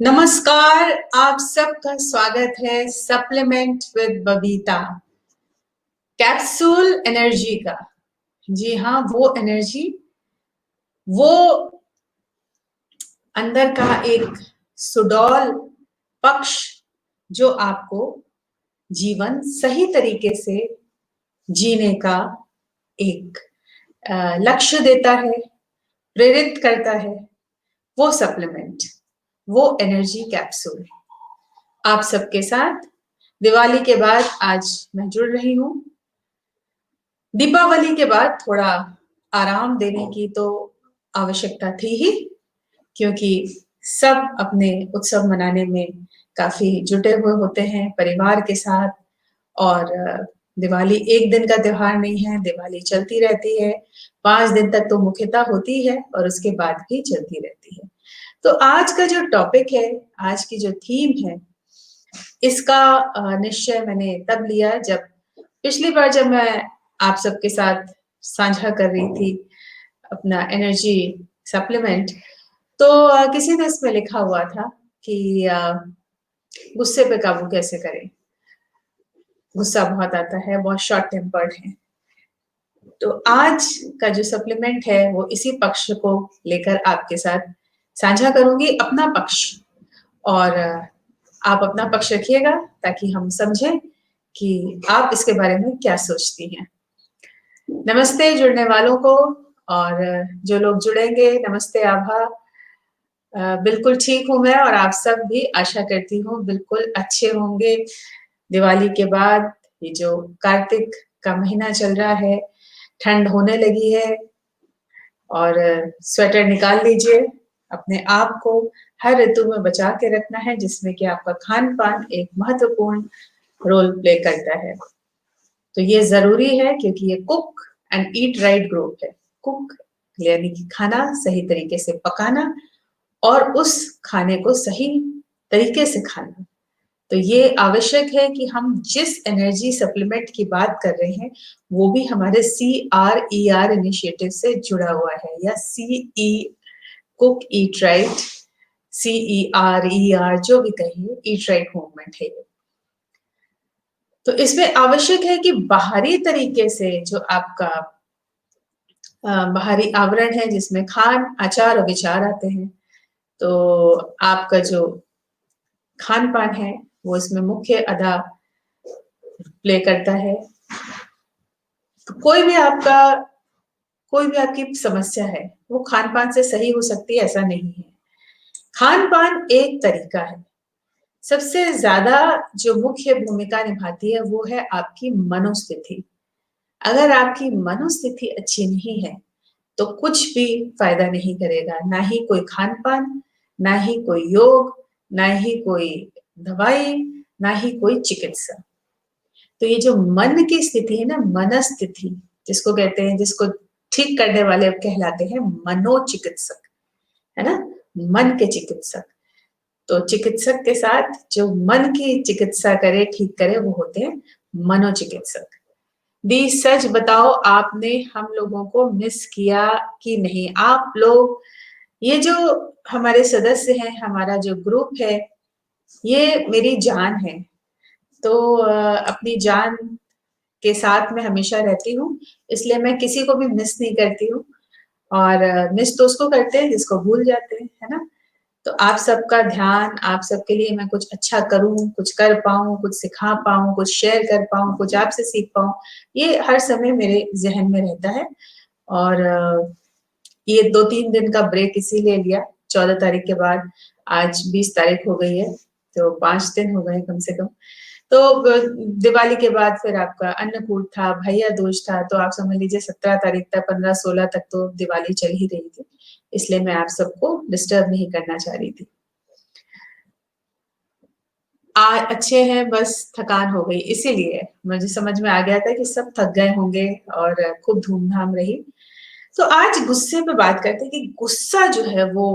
नमस्कार। आप सबका स्वागत है supplement with Babita capsule energy का। जी हाँ, वो एनर्जी, वो अंदर का एक सुडौल पक्ष जो आपको जीवन सही तरीके से जीने का एक लक्ष्य देता है, प्रेरित करता है। वो सप्लीमेंट, वो एनर्जी कैप्सूल आप सबके साथ दिवाली के बाद आज मैं जुड़ रही हूँ। दीपावली के बाद थोड़ा आराम देने की तो आवश्यकता थी ही, क्योंकि सब अपने उत्सव मनाने में काफी जुटे हुए होते हैं परिवार के साथ। और दिवाली एक दिन का त्योहार नहीं है, दिवाली चलती रहती है। 5 दिन तक तो मुख्यता होती है और उसके बाद भी चलती रहती है। तो आज का जो टॉपिक है, आज की जो थीम है, इसका निश्चय मैंने तब लिया जब पिछली बार जब मैं आप सबके साथ साझा कर रही थी अपना एनर्जी सप्लीमेंट, तो किसी ने इसमें लिखा हुआ था कि गुस्से पे काबू कैसे करें, गुस्सा बहुत आता है, बहुत शॉर्ट टेम्पर्ड है। तो आज का जो सप्लीमेंट है वो इसी पक्ष को लेकर आपके साथ साझा करूंगी, अपना पक्ष। और आप अपना पक्ष रखिएगा ताकि हम समझें कि आप इसके बारे में क्या सोचती हैं। नमस्ते जुड़ने वालों को, और जो लोग जुड़ेंगे, नमस्ते आभा। बिल्कुल ठीक हूं मैं, और आप सब भी आशा करती हूँ बिल्कुल अच्छे होंगे। दिवाली के बाद ये जो कार्तिक का महीना चल रहा है, ठंड होने लगी है, और स्वेटर निकाल लीजिए। अपने आप को हर ऋतु में बचा के रखना है, जिसमें कि आपका खान पान एक महत्वपूर्ण रोल प्ले करता है। तो ये जरूरी है, क्योंकि ये cook and eat right group है। कुक यानी कि खाना सही तरीके से पकाना और उस खाने को सही तरीके से खाना। तो ये आवश्यक है कि हम जिस एनर्जी सप्लीमेंट की बात कर रहे हैं वो भी हमारे CRER इनिशिएटिव से जुड़ा हुआ है, या CE cook eat right, CERER जो भी कहिए, ईट राइट मूवमेंट है। तो इसमें आवश्यक है कि बाहरी तरीके से जो आपका बाहरी आवरण है, जिसमें खान आचार और विचार आते हैं, तो आपका जो खान पान है वो इसमें मुख्य अदा प्ले करता है। तो कोई भी आपकी समस्या है वो खान पान से सही हो सकती है, ऐसा नहीं है। खान पान एक तरीका है, सबसे ज्यादा जो मुख्य भूमिका निभाती है वो है आपकी मनोस्थिति। अगर आपकी मनोस्थिति अच्छी नहीं है तो कुछ भी फायदा नहीं करेगा, ना ही कोई खान पान, ना ही कोई योग, ना ही कोई दवाई, ना ही कोई चिकित्सा। तो ये जो मन की स्थिति है ना, मनस्थिति जिसको कहते हैं, जिसको ठीक करने वाले कहलाते हैं मनोचिकित्सक, है ना, मन के चिकित्सक। तो चिकित्सक के साथ जो मन की चिकित्सा करे, ठीक करे, वो होते हैं मनोचिकित्सक। दी सच बताओ, आपने हम लोगों को मिस किया कि नहीं? आप लोग, ये जो हमारे सदस्य हैं, हमारा जो ग्रुप है, ये मेरी जान है। तो अपनी जान के साथ मैं हमेशा रहती हूँ, इसलिए मैं किसी को भी मिस नहीं करती हूँ। और मिस तो उसको करते हैं जिसको भूल जाते हैं, है ना। तो आप सबका ध्यान, आप सबके लिए मैं कुछ अच्छा करूं, कुछ कर पाऊं, कुछ सिखा पाऊं, कुछ शेयर कर पाऊं, कुछ आपसे सीख पाऊं, ये हर समय मेरे जहन में रहता है। और ये 2-3 दिन का ब्रेक इसीलिए लिया, 14 तारीख के बाद आज 20 तारीख हो गई है, तो 5 दिन हो गए कम से कम। तो दिवाली के बाद फिर आपका अन्नकूट था, भैया दूज था, तो आप समझ लीजिए 17 तारीख तक, 15-16 तक तो दिवाली चल ही रही थी। इसलिए मैं आप सबको डिस्टर्ब नहीं करना चाह रही थी। आज अच्छे हैं, बस थकान हो गई, इसीलिए मुझे समझ में आ गया था कि सब थक गए होंगे और खूब धूमधाम रही। तो आज गुस्से पे बात करते हैं कि गुस्सा जो है वो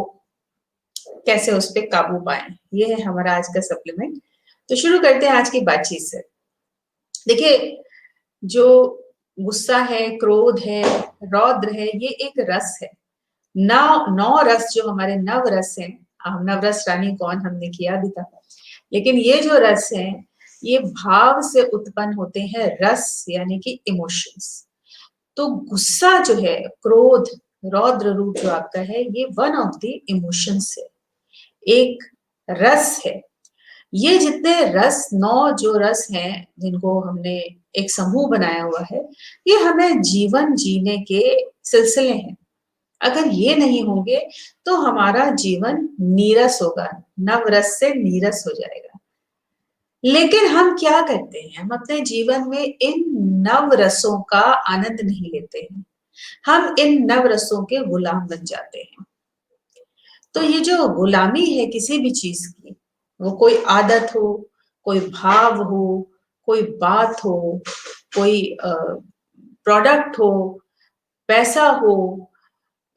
कैसे उस पर काबू पाए। ये है हमारा आज का सप्लीमेंट। तो शुरू करते हैं आज की बातचीत से। देखिए, जो गुस्सा है, क्रोध है, रौद्र है, ये एक रस है। 9 रस जो हमारे नव रस हैं, नवरस रानी कौन हमने किया भी था। लेकिन ये जो रस है, ये भाव से उत्पन्न होते हैं, रस यानी कि इमोशंस। तो गुस्सा जो है, क्रोध, रौद्र रूप जो आपका है, ये वन ऑफ द इमोशंस है, एक रस है। ये जितने रस, 9 जो रस हैं जिनको हमने एक समूह बनाया हुआ है, ये हमें जीवन जीने के सिलसिले हैं। अगर ये नहीं होंगे तो हमारा जीवन नीरस होगा, नवरस से नीरस हो जाएगा। लेकिन हम क्या करते हैं, हम अपने जीवन में इन नव रसों का आनंद नहीं लेते हैं, हम इन नव रसों के गुलाम बन जाते हैं। तो ये जो गुलामी है किसी भी चीज की, वो कोई आदत हो, कोई भाव हो, कोई बात हो, कोई प्रोडक्ट हो, पैसा हो,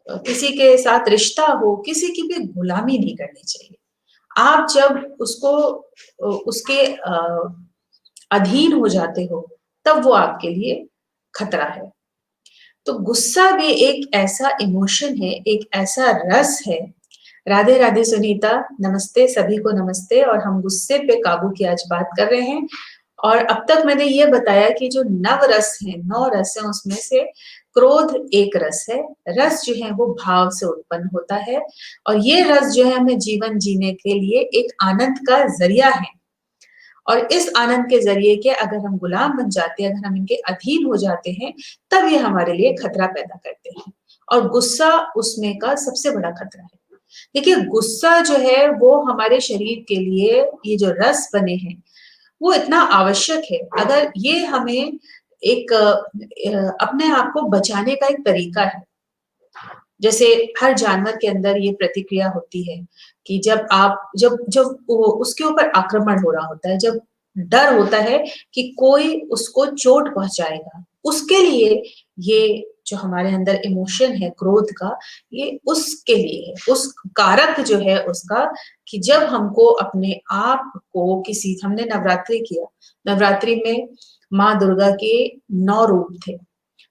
किसी के साथ रिश्ता हो, किसी की भी गुलामी नहीं करनी चाहिए। आप जब उसको उसके अधीन हो जाते हो, तब वो आपके लिए खतरा है। तो गुस्सा भी एक ऐसा इमोशन है, एक ऐसा रस है। राधे राधे सुनीता, नमस्ते सभी को, नमस्ते। और हम गुस्से पे काबू की आज बात कर रहे हैं। और अब तक मैंने ये बताया कि जो नव रस है, 9 रस है, उसमें से क्रोध एक रस है। रस जो है वो भाव से उत्पन्न होता है, और ये रस जो है हमें जीवन जीने के लिए एक आनंद का जरिया है। और इस आनंद के जरिए के अगर हम गुलाम बन जाते हैं, अगर हम इनके अधीन हो जाते हैं, तब ये हमारे लिए खतरा पैदा करते हैं। और गुस्सा उसमें का सबसे बड़ा खतरा है। देखिए, गुस्सा जो है वो हमारे शरीर के लिए, ये जो रस बने हैं, वो इतना आवश्यक है। अगर ये हमें एक अपने आप को बचाने का एक तरीका है। जैसे हर जानवर के अंदर ये प्रतिक्रिया होती है कि जब आप जब जब उसके ऊपर आक्रमण हो रहा होता है, जब डर होता है कि कोई उसको चोट पहुंचाएगा, उसके लिए ये जो हमारे अंदर इमोशन है क्रोध का, ये उसके लिए है, उस कारक जो है उसका, कि जब हमको अपने आप को किसी, हमने नवरात्रि किया, नवरात्रि में माँ दुर्गा के 9 रूप थे,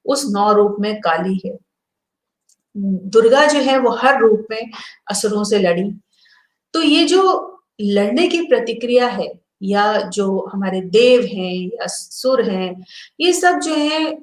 उस 9 रूप में काली है, दुर्गा जो है वो हर रूप में असुरों से लड़ी। तो ये जो लड़ने की प्रतिक्रिया है, या जो हमारे देव हैं या सुर हैं, ये सब जो है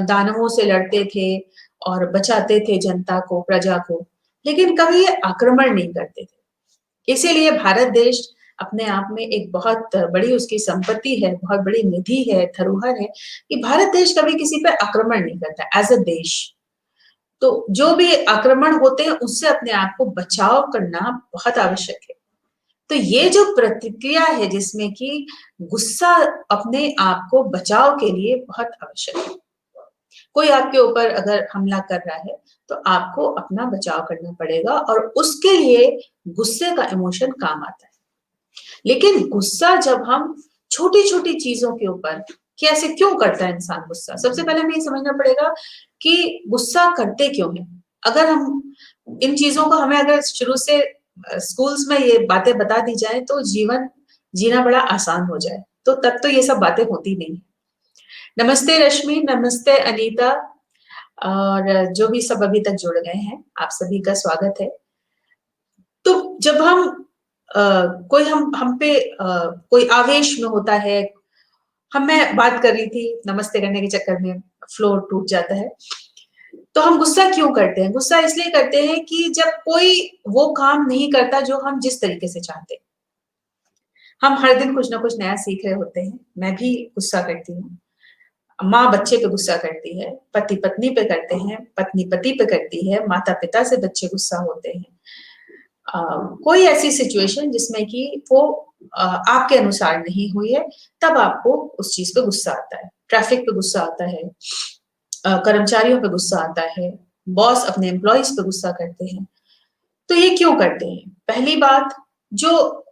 दानवों से लड़ते थे और बचाते थे जनता को, प्रजा को, लेकिन कभी ये आक्रमण नहीं करते थे। इसीलिए भारत देश अपने आप में एक बहुत बड़ी उसकी संपत्ति है, बहुत बड़ी निधि है, धरोहर है, कि भारत देश कभी किसी पे आक्रमण नहीं करता एज अ देश। तो जो भी आक्रमण होते हैं उससे अपने आप को बचाव करना बहुत आवश्यक है। तो ये जो प्रतिक्रिया है जिसमें कि गुस्सा अपने आप को बचाव के लिए बहुत आवश्यक है। कोई आपके ऊपर अगर हमला कर रहा है तो आपको अपना बचाव करना पड़ेगा, और उसके लिए गुस्से का इमोशन काम आता है। लेकिन गुस्सा जब हम छोटी छोटी चीजों के ऊपर, कि ऐसे क्यों करता है इंसान गुस्सा, सबसे पहले हमें ये समझना पड़ेगा कि गुस्सा करते क्यों है। अगर हम इन चीजों को, हमें अगर शुरू से स्कूल्स में ये बातें बता दी जाए तो जीवन जीना बड़ा आसान हो जाए, तो तब तो ये सब बातें होती नहीं। नमस्ते रश्मि, नमस्ते अनीता, और जो भी सब अभी तक जुड़ गए हैं, आप सभी का स्वागत है। तो जब हम कोई हम पे कोई आवेश में होता है, हम मैं बात कर रही थी, नमस्ते करने के चक्कर में फ्लोर टूट जाता है। तो हम गुस्सा क्यों करते हैं? गुस्सा इसलिए करते हैं कि जब कोई वो काम नहीं करता जो हम जिस तरीके से चाहते हैं। हम हर दिन कुछ ना कुछ नया सीख रहे होते हैं। मैं भी गुस्सा करती हूँ। माँ बच्चे पे गुस्सा करती है, पति पत्नी पे करते हैं, पत्नी पति पे करती है, माता पिता से बच्चे गुस्सा होते हैं। कोई ऐसी सिचुएशन जिसमें कि वो आपके अनुसार नहीं हुई है, तब आपको उस चीज पे गुस्सा आता है। ट्रैफिक पे गुस्सा आता है, कर्मचारियों पे गुस्सा आता है, बॉस अपने एम्प्लॉइज पे गुस्सा करते हैं। तो ये क्यों करते हैं? पहली बात, जो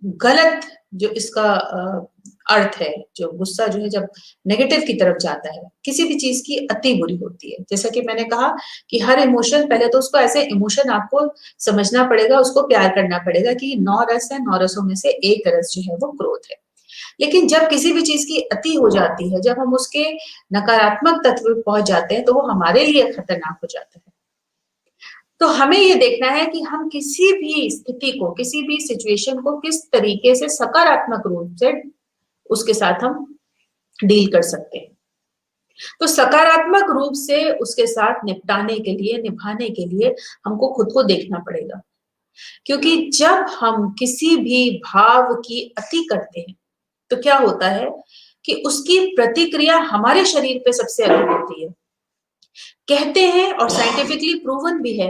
गलत जो इसका अर्थ है, जो गुस्सा जो है जब नेगेटिव की तरफ जाता है, किसी भी चीज की अति बुरी होती है। जैसा कि मैंने कहा कि हर इमोशन, पहले तो उसको ऐसे इमोशन आपको समझना पड़ेगा, उसको प्यार करना पड़ेगा कि 9 रस है, 9 रसों में से एक रस जो है वो क्रोध है। लेकिन जब किसी भी चीज की अति हो जाती है, जब हम उसके नकारात्मक तत्व पहुंच जाते हैं, तो वो हमारे लिए खतरनाक हो जाता है। तो हमें ये देखना है कि हम किसी भी स्थिति को, किसी भी सिचुएशन को किस तरीके से सकारात्मक रूप से उसके साथ हम डील कर सकते हैं। तो सकारात्मक रूप से उसके साथ निपटाने के लिए, निभाने के लिए हमको खुद को देखना पड़ेगा। क्योंकि जब हम किसी भी भाव की अति करते हैं, तो क्या होता है कि उसकी प्रतिक्रिया हमारे शरीर पे सबसे अधिक होती है। कहते हैं और साइंटिफिकली प्रूवन भी है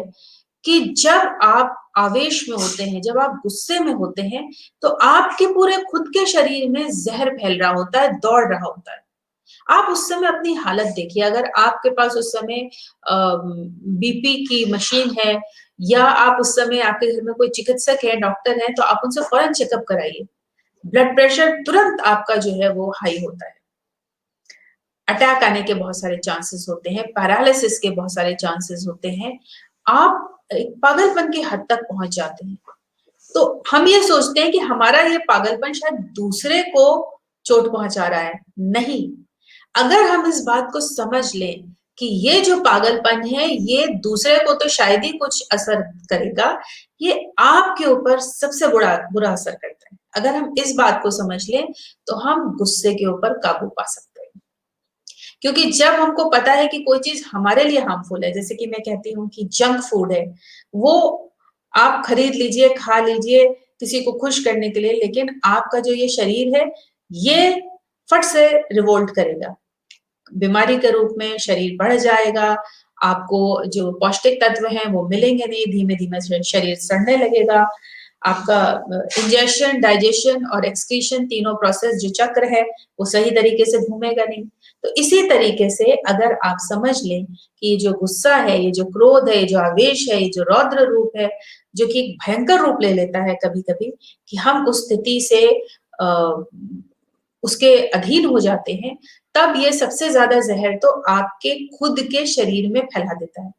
कि जब आप आवेश में होते हैं, जब आप गुस्से में होते हैं, तो आपके पूरे खुद के शरीर में जहर फैल रहा होता है, दौड़ रहा होता है। आप उस समय अपनी हालत देखिए, अगर आपके पास उस समय बीपी की मशीन है या आप उस समय आपके घर में कोई चिकित्सक है, डॉक्टर है, तो आप उनसे फौरन चेकअप कराइए। ब्लड प्रेशर तुरंत आपका जो है वो हाई होता है। अटैक आने के बहुत सारे चांसेस होते हैं, पैरालिसिस के बहुत सारे चांसेस होते हैं। आप एक पागलपन की हद तक पहुंच जाते हैं। तो हम ये सोचते हैं कि हमारा ये पागलपन शायद दूसरे को चोट पहुंचा रहा है। नहीं, अगर हम इस बात को समझ लें कि ये जो पागलपन है, ये दूसरे को तो शायद ही कुछ असर करेगा, ये आपके ऊपर सबसे बुरा बुरा असर करता है। अगर हम इस बात को समझ लें, तो हम गुस्से के ऊपर काबू पा सकते हैं। क्योंकि जब हमको पता है कि कोई चीज हमारे लिए हार्मफुल है, जैसे कि मैं कहती हूँ कि जंक फूड है, वो आप खरीद लीजिए, खा लीजिए किसी को खुश करने के लिए, लेकिन आपका जो ये शरीर है, ये फट से रिवोल्ट करेगा। बीमारी के रूप में शरीर बढ़ जाएगा, आपको जो पौष्टिक तत्व हैं वो मिलेंगे नहीं, धीमे-धीमे शरीर सड़ने लगेगा। आपका इंजेशन, डाइजेशन और एक्सक्रीशन तीनों प्रोसेस जो चक्र है, वो सही तरीके से घूमेगा नहीं। तो इसी तरीके से अगर आप समझ लें कि ये जो गुस्सा है, ये जो क्रोध है, ये जो आवेश है, ये जो रौद्र रूप है, जो कि भयंकर रूप ले लेता है कभी-कभी, कि हम उस स्थिति से अ, उसके अधीन हो जाते हैं, तब ये सबसे ज्यादा जहर तो आपके खुद के शरीर में फैला देता है।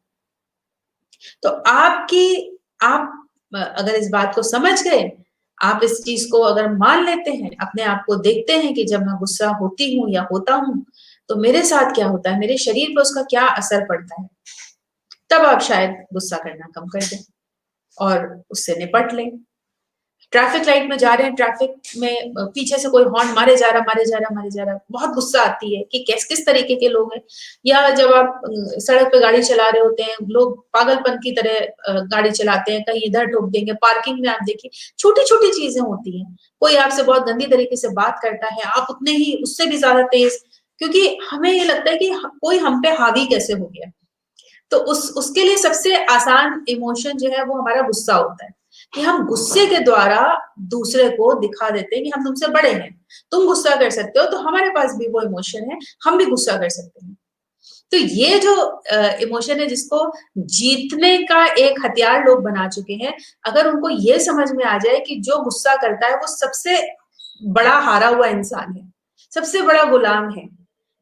तो आप अगर इस बात को समझ गए, आप इस चीज को अगर मान लेते हैं, अपने आप को देखते हैं कि जब मैं गुस्सा होती हूँ या होता हूँ, तो मेरे साथ क्या होता है, मेरे शरीर पर उसका क्या असर पड़ता है, तब आप शायद गुस्सा करना कम कर दें और उससे निपट लें। ट्रैफिक लाइट में जा रहे हैं, ट्रैफिक में पीछे से कोई हॉर्न मारे जा रहा, मारे जा रहा, मारे जा रहा, बहुत गुस्सा आती है कि किस किस तरीके के लोग हैं। या जब आप सड़क पे गाड़ी चला रहे होते हैं, लोग पागलपन की तरह गाड़ी चलाते हैं, कहीं इधर ठोक देंगे, पार्किंग में आप देखिए, छोटी-छोटी चीजें होती हैं। कोई आपसे बहुत गंदी तरीके से बात करता है, आप उतने ही उससे भी ज्यादा तेज, क्योंकि हमें ये लगता है कि कोई हम पे हावी कैसे हो गया। तो उसके लिए सबसे आसान इमोशन जो है वो हमारा गुस्सा होता है, कि हम गुस्से के द्वारा दूसरे को दिखा देते हैं कि हम तुमसे बड़े हैं, तुम गुस्सा कर सकते हो, तो हमारे पास भी वो इमोशन है, हम भी गुस्सा कर सकते हैं। तो ये जो इमोशन है, जिसको जीतने का एक हथियार लोग बना चुके हैं, अगर उनको ये समझ में आ जाए कि जो गुस्सा करता है वो सबसे बड़ा हारा हुआ इंसान है, सबसे बड़ा गुलाम है,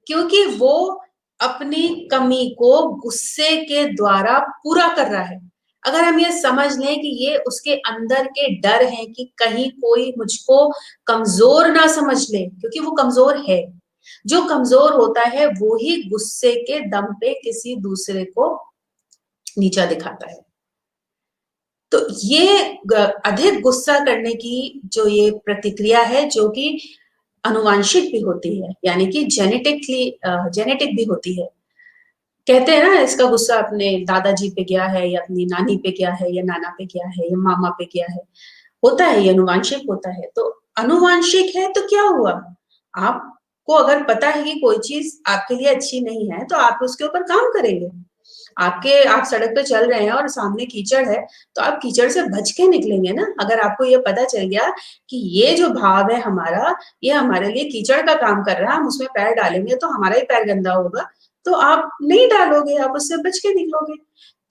क्योंकि वो अपनी कमी को गुस्से के द्वारा पूरा कर रहा है। अगर हम ये समझ लें कि ये उसके अंदर के डर हैं कि कहीं कोई मुझको कमजोर ना समझ ले, क्योंकि वो कमजोर है। जो कमजोर होता है वो ही गुस्से के दम पे किसी दूसरे को नीचा दिखाता है। तो ये अधिक गुस्सा करने की जो ये प्रतिक्रिया है, जो कि अनुवांशिक भी होती है, यानी कि जेनेटिक भी होती है। कहते हैं ना, इसका गुस्सा अपने दादाजी पे गया है या अपनी नानी पे गया है या नाना पे गया है या मामा पे गया है, होता है, ये अनुवांशिक होता है। तो अनुवांशिक है तो क्या हुआ, आपको अगर पता है कि कोई चीज आपके लिए अच्छी नहीं है, तो आप उसके ऊपर काम करेंगे। आप सड़क पे चल रहे हैं और सामने कीचड़ है, तो आप कीचड़ से बच के निकलेंगे ना। अगर आपको ये पता चल गया कि ये जो भाव है हमारा, ये हमारे लिए कीचड़ का काम कर रहा है, हम उसमें पैर डालेंगे तो हमारा ही पैर गंदा होगा, तो आप नहीं डालोगे, आप उससे बच के निकलोगे।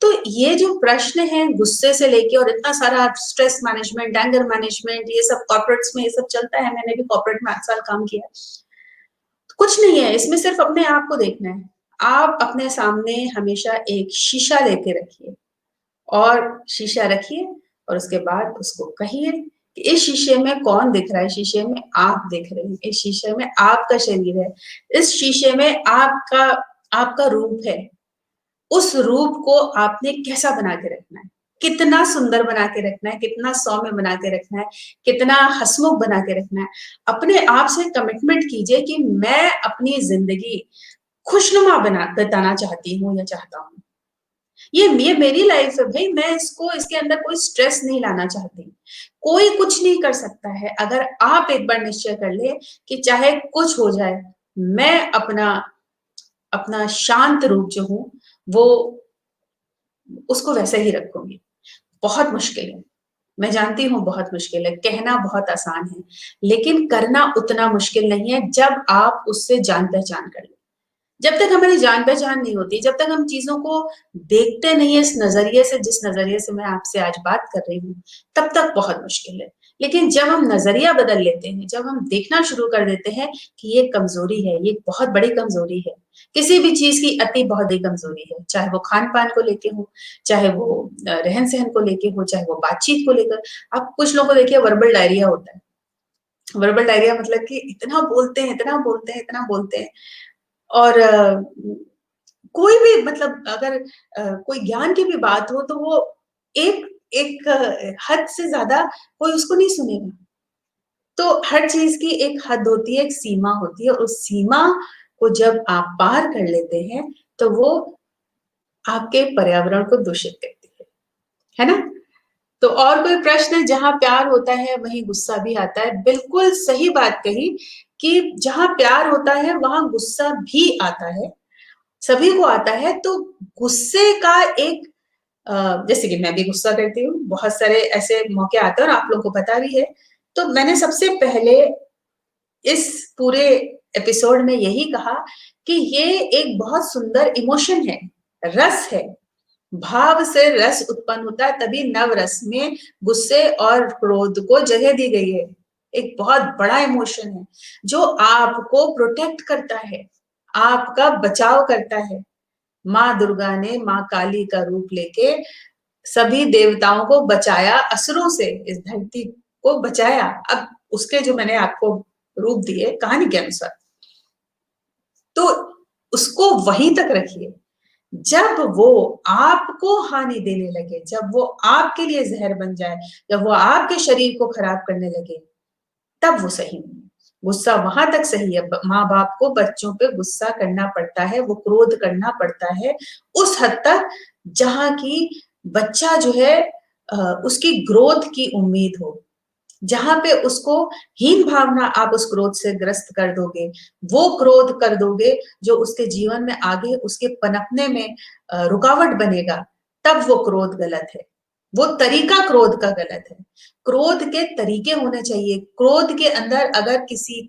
तो ये जो प्रश्न है गुस्से से लेके, और इतना सारा स्ट्रेस मैनेजमेंट, एंगर मैनेजमेंट, ये सब कॉर्पोरेट्स में ये सब चलता है। मैंने भी कॉर्पोरेट में 8 साल काम किया। कुछ नहीं है इसमें, सिर्फ अपने आप को देखना है। आप अपने सामने हमेशा एक शीशा लेके रखिए, और शीशा रखिए और उसके बाद उसको कहिए कि इस शीशे में कौन दिख रहा है, शीशे में आप दिख रहे हैं, इस शीशे में आपका शरीर है, इस शीशे में आपका आपका रूप है। उस रूप को आपने कैसा बना के रखना है, कितना सुंदर बना के रखना है, कितना सौम्य बना के रखना है, कितना हंसमुख बना के रखना है। अपने आप से कमिटमेंट कीजिए कि मैं अपनी जिंदगी खुशनुमा बिताना चाहती हूँ या चाहता हूँ। ये मेरी लाइफ है भाई, मैं इसके अंदर कोई स्ट्रेस नहीं लाना चाहती। कोई कुछ नहीं कर सकता है। अगर आप एक बार निश्चय कर ले कि चाहे कुछ हो जाए, मैं अपना अपना शांत रूप जो हूँ वो उसको वैसे ही रखूंगी। बहुत मुश्किल है, मैं जानती हूँ बहुत मुश्किल है, कहना बहुत आसान है, लेकिन करना उतना मुश्किल नहीं है जब आप उससे जान पहचान कर ले। जब तक हमारी जान पहचान नहीं होती, जब तक हम चीजों को देखते नहीं है इस नजरिए से, जिस नजरिए से मैं आपसे आज बात कर रही हूँ, तब तक बहुत मुश्किल है। लेकिन जब हम नजरिया बदल लेते हैं, जब हम देखना शुरू कर देते हैं कि ये कमजोरी है, ये बहुत बड़ी कमजोरी है, किसी भी चीज की अति बहुत बड़ी कमजोरी है, चाहे वो खान पान को लेके हो, चाहे वो रहन सहन को लेके हो, चाहे वो बातचीत को लेकर। आप कुछ लोगों को देखिए वर्बल डायरिया होता है। वर्बल डायरिया मतलब कि इतना बोलते हैं, इतना बोलते हैं, इतना बोलते हैं, और कोई भी मतलब अगर कोई ज्ञान की भी बात हो तो वो एक एक हद से ज्यादा कोई उसको नहीं सुनेगा। तो हर चीज की एक हद होती है, एक सीमा होती है, और उस सीमा को जब आप पार कर लेते हैं तो वो आपके पर्यावरण को दूषित करती है ना? तो और कोई प्रश्न? जहां प्यार होता है वहीं गुस्सा भी आता है। बिल्कुल सही बात कही कि जहां प्यार होता है वहां गुस्सा भी आता है, सभी को आता है। तो गुस्से का एक जैसे कि मैं भी गुस्सा करती हूँ, बहुत सारे ऐसे मौके आते हैं और आप लोगों को पता भी है। तो मैंने सबसे पहले इस पूरे एपिसोड में यही कहा कि ये एक बहुत सुंदर इमोशन है, रस है। भाव से रस उत्पन्न होता है, तभी नव रस में गुस्से और क्रोध को जगह दी गई है। एक बहुत बड़ा इमोशन है जो आपको प्रोटेक्ट करता है, आपका बचाव करता है। माँ दुर्गा ने माँ काली का रूप लेके सभी देवताओं को बचाया, असुरों से इस धरती को बचाया। अब उसके जो मैंने आपको रूप दिए कहानी के अनुसार, तो उसको वहीं तक रखिए। जब वो आपको हानि देने लगे, जब वो आपके लिए जहर बन जाए, जब वो आपके शरीर को खराब करने लगे, तब वो सही नहीं है। गुस्सा वहां तक सही है, माँ बाप को बच्चों पे गुस्सा करना पड़ता है, वो क्रोध करना पड़ता है उस हद तक जहां की बच्चा जो है उसकी ग्रोथ की उम्मीद हो। जहां पे उसको हीन भावना आप उस क्रोध से ग्रस्त कर दोगे, वो क्रोध कर दोगे जो उसके जीवन में आगे उसके पनपने में रुकावट बनेगा, तब वो क्रोध गलत है। वो तरीका क्रोध का गलत है। क्रोध के तरीके होने चाहिए। क्रोध के अंदर अगर किसी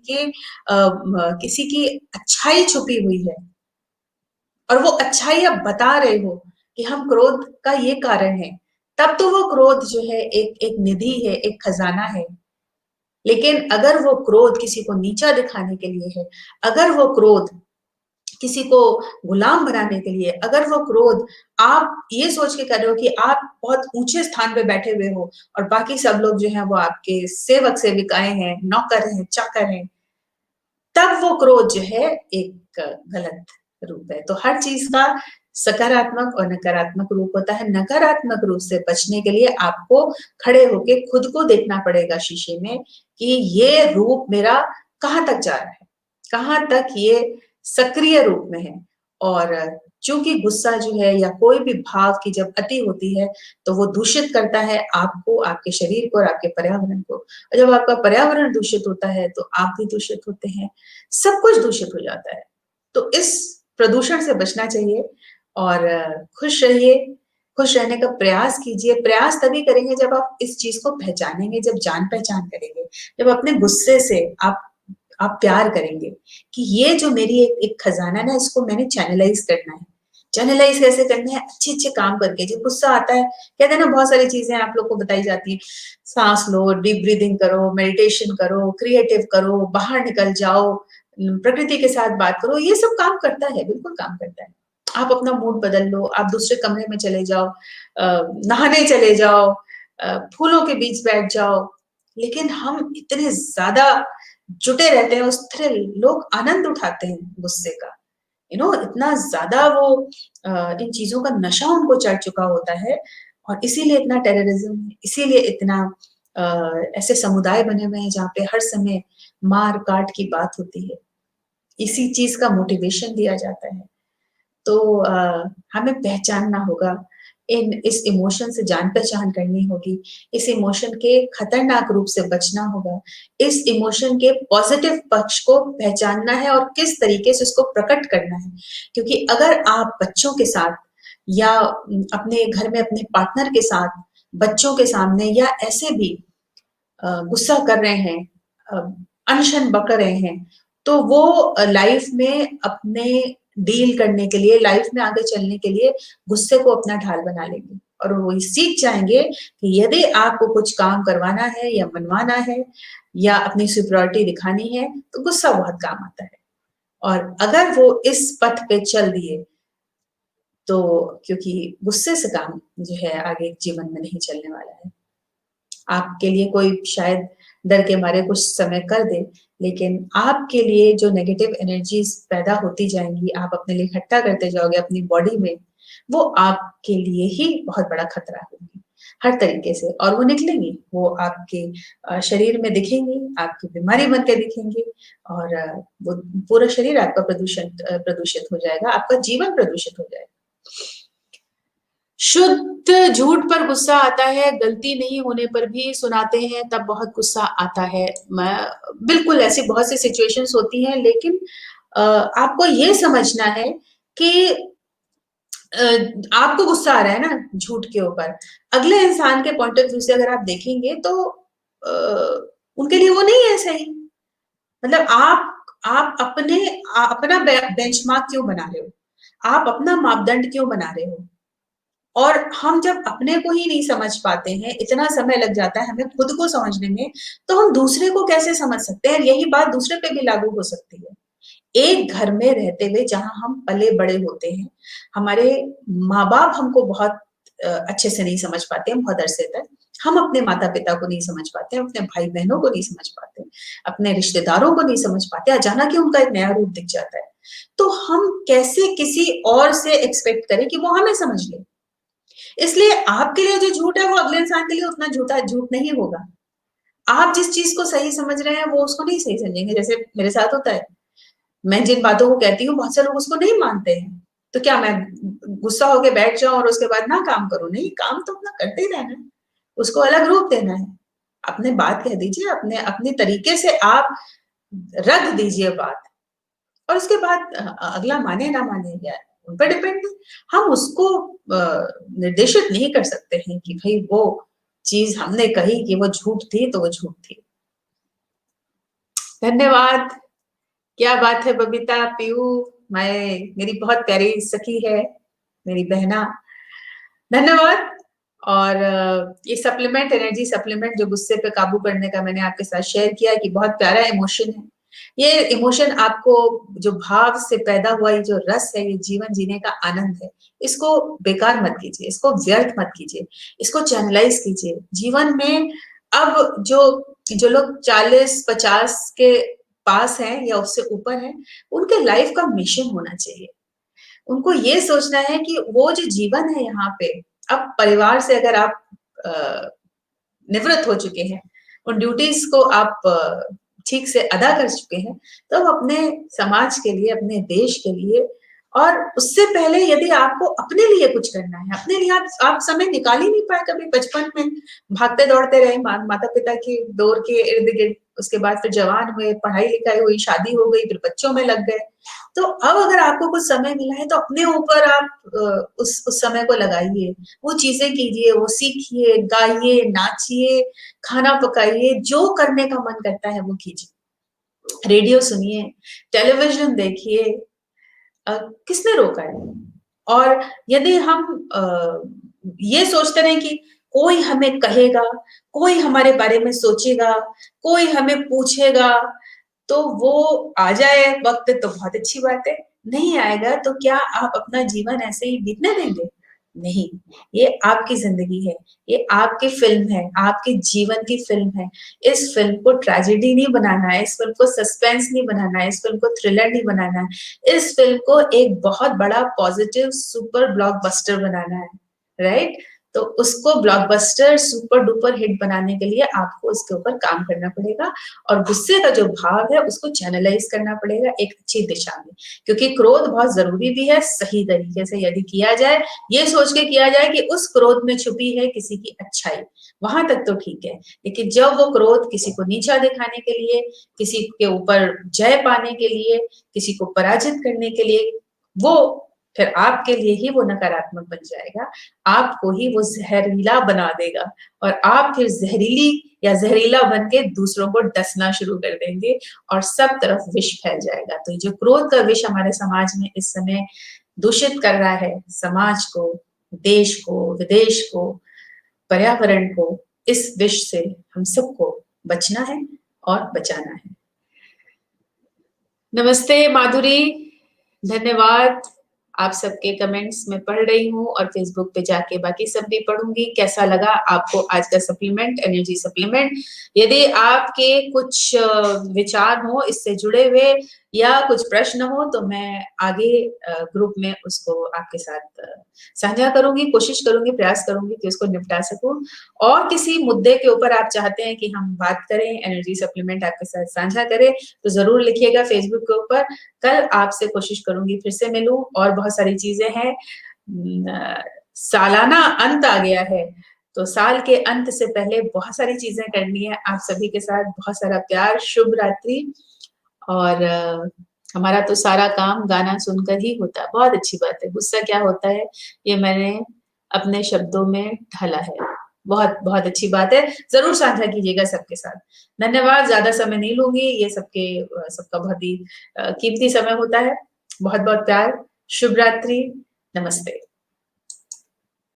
की अच्छाई छुपी हुई है और वो अच्छाई आप बता रहे हो कि हम क्रोध का ये कारण है, तब तो वो क्रोध जो है एक एक निधि है, एक खजाना है। लेकिन अगर वो क्रोध किसी को नीचा दिखाने के लिए है, अगर वो क्रोध किसी को गुलाम बनाने के लिए, अगर वो क्रोध आप ये सोच के कर रहे हो कि आप बहुत ऊंचे स्थान पे बैठे हुए हो और बाकी सब लोग जो है वो आपके सेवक सेविकाएं हैं, नौकर हैं, चाकर हैं, तब वो क्रोध जो है एक गलत रूप है। तो हर चीज का सकारात्मक और नकारात्मक रूप होता है। नकारात्मक रूप से बचने के लिए आपको खड़े होके खुद को देखना पड़ेगा शीशे में कि ये रूप मेरा कहाँ तक जा रहा है, कहाँ तक ये सक्रिय रूप में है। और चूंकि गुस्सा जो है या कोई भी भाव की जब अति होती है तो वो दूषित करता है आपको, आपके शरीर को और आपके पर्यावरण को। और जब आपका पर्यावरण दूषित होता है तो आप भी दूषित होते हैं, सब कुछ दूषित हो जाता है। तो इस प्रदूषण से बचना चाहिए और खुश रहिए, खुश रहने का प्रयास कीजिए। प्रयास तभी करेंगे जब आप इस चीज को पहचानेंगे, जब जान पहचान करेंगे, जब अपने गुस्से से आप प्यार करेंगे कि ये जो मेरी एक खजाना ना, इसको मैंने चैनलाइज करना है। चैनलाइज कैसे करना है? अच्छे अच्छे काम करके। जब गुस्सा आता है, कहते हैं ना, बहुत सारी चीजें आप लोग को बताई जाती है, सांस लो, डीप ब्रीदिंग करो, मेडिटेशन करो, क्रिएटिव करो, बाहर निकल जाओ, प्रकृति के साथ बात करो। ये सब काम करता है, बिल्कुल काम करता है। आप अपना मूड बदल लो, आप दूसरे कमरे में चले जाओ, नहाने चले जाओ, फूलों के बीच बैठ जाओ। लेकिन हम इतने ज्यादा जुटे रहते हैं उस थ्रिल, लोग आनंद उठाते हैं गुस्से का। इतना ज़्यादा वो इन चीज़ों का नशा उनको चढ़ चुका होता है और इसीलिए इतना टेररिज़्म है, इसीलिए इतना ऐसे समुदाय बने हुए हैं जहाँ पे हर समय मार-काट की बात होती है। इसी चीज़ का मोटिवेशन दिया जाता है। तो हमें पहचानना होगा, इस इमोशन से जान-पहचान करनी होगी, इस इमोशन के खतरनाक रूप से बचना होगा, इस इमोशन के पॉज़िटिव पक्ष को पहचानना है और किस तरीके से उसको प्रकट करना है। क्योंकि अगर आप बच्चों के साथ या अपने घर में अपने पार्टनर के साथ, बच्चों के सामने या ऐसे भी गुस्सा कर रहे हैं, अ, अनशन बक रहे हैं, तो वो लाइफ में अपने डील करने के लिए, लाइफ में आगे चलने के लिए गुस्से को अपना ढाल बना लेंगे और वो ये सीख जाएँगे कि यदि आपको कुछ काम करवाना है या मनवाना है या अपनी सुपीरियॉरिटी दिखानी है, तो गुस्सा बहुत काम आता है। और अगर वो इस पथ पे चल दिए, तो क्योंकि गुस्से से काम जो है आगे जीवन में नहीं चलने वाला है। आपके लिए कोई शायद डर के मारे कुछ समय कर दे, लेकिन आपके लिए जो नेगेटिव एनर्जीज़ पैदा होती जाएँगी, आप अपने लिए इकट्ठा करते जाओगे अपनी बॉडी में, वो आपके लिए ही बहुत बड़ा खतरा होंगी, हर तरीके से और वो निकलेंगी, वो आपके शरीर में दिखेंगी, आपकी बीमारी बन के दिखेंगी और वो पूरा शरीर आपका प्रदूषित हो जाएगा, आपका जीवन प्रदूषित हो जाएगा। शुद्ध झूठ पर गुस्सा आता है, गलती नहीं होने पर भी सुनाते हैं तब बहुत गुस्सा आता है। मैं बिल्कुल ऐसी बहुत सी सिचुएशंस होती हैं लेकिन आपको ये समझना है कि अ, आपको गुस्सा आ रहा है ना झूठ के ऊपर, अगले इंसान के पॉइंट ऑफ व्यू से अगर आप देखेंगे तो अ, उनके लिए वो नहीं है सही। मतलब आप अपना बेंचमार्क क्यों बना रहे हो? आप अपना मापदंड क्यों बना रहे हो? और हम जब अपने को ही नहीं समझ पाते हैं, इतना समय लग जाता है हमें खुद को समझने में, तो हम दूसरे को कैसे समझ सकते हैं? यही बात दूसरे पे भी लागू हो सकती है। एक घर में रहते हुए जहाँ हम पले-बड़े होते हैं, हमारे माँ-बाप हमको बहुत अच्छे से नहीं समझ पाते हैं बहुत अरसे तक। हम अपने माता-पिता को नहीं समझ पाते हैं, अपने भाई-बहनों को नहीं समझ पाते, अपने रिश्तेदारों को नहीं समझ पाते, अचानक ही उनका एक नया रूप दिख जाता है। तो हम कैसे किसी और से एक्सपेक्ट करें कि वो हमें समझ ले? इसलिए आपके लिए जो झूठ है वो अगले इंसान के लिए उतना झूठ नहीं होगा। आप जिस चीज़ को सही समझ रहे हैं वो उसको नहीं सही समझेंगे। जैसे मेरे साथ होता है, मैं जिन बातों को कहती हूँ बहुत से लोग उसको नहीं मानते हैं। तो क्या मैं गुस्सा होके बैठ जाऊँ और उसके बाद ना काम करूँ? नहीं, काम तो अपना करते ही रहना है। उसको अलग रूप देना है। अपने बात कह दीजिए, अपने अपने तरीके से आप रख दीजिए बात। और उसके बाद अगला माने ना माने या उन पे डिपेंड है। हम उसको निर्देशित नहीं कर सकते हैं कि भई वो चीज़ हमने कही कि वो झूठ थी, तो वो झूठ थी। धन्यवाद। क्या बात है बबीता, पीयू, मेरी बहुत प्यारी सखी है, मेरी बहना। धन्यवाद और ये सप्लीमेंट एनर्जी सप्लीमेंट जो गुस्से पे काबू करने का मैंने आपके साथ शेयर किया है कि बहुत प्यारा इमोशन है। ये इमोशन आपको जो भाव से पैदा हुआ ये जो रस है, ये जीवन जीने का आनंद है। इसको बेकार मत कीजिए, इसको व्यर्थ मत कीजिए, इसको चैनलाइज़ कीजिए। जीवन में अब जो लोग 40-50 के पास हैं या उससे ऊपर हैं, उनके लाइफ का मिशन होना चाहिए। उनको ये सोचना है कि वो जो जीवन है यहाँ पे, अब परिवार से अगर आप अ, निवृत्त हो चुके हैं, उन ड्यूटीज़ को आप ठीक से अदा कर चुके हैं, तो अपने समाज के लिए, अपने देश के लिए और उससे पहले यदि आपको अपने लिए कुछ करना है, अपने लिए आप समय निकाल ही नहीं पाए कभी बचपन में, भागते-दौड़ते रहे माता-पिता की दौर के इर्द-गिर्द, उसके बाद फिर जवान हुए, पढ़ाई-लिखाई हुई, शादी हो गई, फिर बच्चों में लग गए। तो अब अगर आपको कुछ समय मिला है तो अपने ऊपर आप उस समय को लगाइए, वो चीज़ें कीजिए, वो सीखिए, गाइए, नाचिए, खाना पकाइए, जो करने का मन करता है वो कीजिए। रेडियो सुनिए, टेलीविज़न देखिए, किसने रोका है? और यदि हम ये सोचते रहें कि कोई हमें कहेगा, कोई हमारे बारे में सोचेगा, कोई हमें पूछेगा, तो वो आ जाए वक़्त तो बहुत अच्छी बात है, नहीं आएगा तो क्या आप अपना जीवन ऐसे ही बीतने देंगे? नहीं, ये आपकी ज़िंदगी है, ये आपकी फ़िल्म है, आपके जीवन की फ़िल्म है। इस फ़िल्म को ट्रेजेडी नहीं बनाना है, इस फ़िल्म को सस्पेंस नहीं बनाना है, इस फ़िल्म को थ्रिलर नहीं बनाना है। इस फ़िल्म को एक बहुत बड़ा पॉज़िटिव सुपर ब्लॉकबस्टर बनाना है, राइट? तो उसको ब्लॉकबस्टर सुपर डुपर हिट बनाने के लिए आपको उसके ऊपर काम करना पड़ेगा और गुस्से का जो भाव है उसको चैनलाइज़ करना पड़ेगा एक अच्छी दिशा में। क्योंकि क्रोध बहुत ज़रूरी भी है, सही तरीके से यदि किया जाए, ये सोच के किया जाए कि उस क्रोध में छुपी है किसी की अच्छाई, वहाँ तक तो ठीक है। लेकिन जब वो क्रोध किसी को नीचा दिखाने के लिए, किसी के ऊपर जय पाने के लिए, किसी को पराजित करने के लिए, वो फिर आपके लिए ही वो नकारात्मक बन जाएगा, आपको ही वो ज़हरीला बना देगा और आप फिर ज़हरीली या ज़हरीला बन के दूसरों को डसना शुरू कर देंगे और सब तरफ विष फैल जाएगा। तो ये जो क्रोध का विष हमारे समाज में इस समय दूषित कर रहा है समाज को, देश को, विदेश को, पर्यावरण को, इस विष से हम सबको बचना है और बचाना है। नमस्ते माधुरी, धन्यवाद। आप सबके कमेंट्स मैं पढ़ रही हूँ और फ़ेसबुक पे जाके बाकी सब भी पढ़ूँगी। कैसा लगा आपको आज का सप्लीमेंट, एनर्जी सप्लीमेंट? यदि आपके कुछ विचार हों इससे जुड़े हुए या कुछ प्रश्न हो तो मैं आगे ग्रुप में उसको आपके साथ साझा करूँगी, कोशिश करूँगी, प्रयास करूँगी कि उसको निपटा सकूँ। और किसी मुद्दे के ऊपर आप चाहते हैं कि हम बात करें, एनर्जी सप्लीमेंट आपके साथ साझा करें, तो ज़रूर लिखिएगा फ़ेसबुक के ऊपर। कल आपसे कोशिश करूँगी फिर से मिलूँ और बहुत सारी चीज़ें हैं। सालाना अंत आ गया है, तो साल के अंत से पहले बहुत सारी चीज़ें करनी है। आप सभी के साथ बहुत सारा प्यार, शुभ रात्रि और हमारा तो सारा काम गाना सुनकर ही होता है। बहुत अच्छी बात है, गुस्सा क्या होता है, ये मैंने अपने शब्दों में ढाला है। बहुत अच्छी बात है, ज़रूर साझा कीजिएगा सबके साथ। धन्यवाद, ज़्यादा समय नहीं लूँगी, ये सबका बहुत ही कीमती समय होता है। बहुत-बहुत प्यार, शुभ रात्रि, नमस्ते।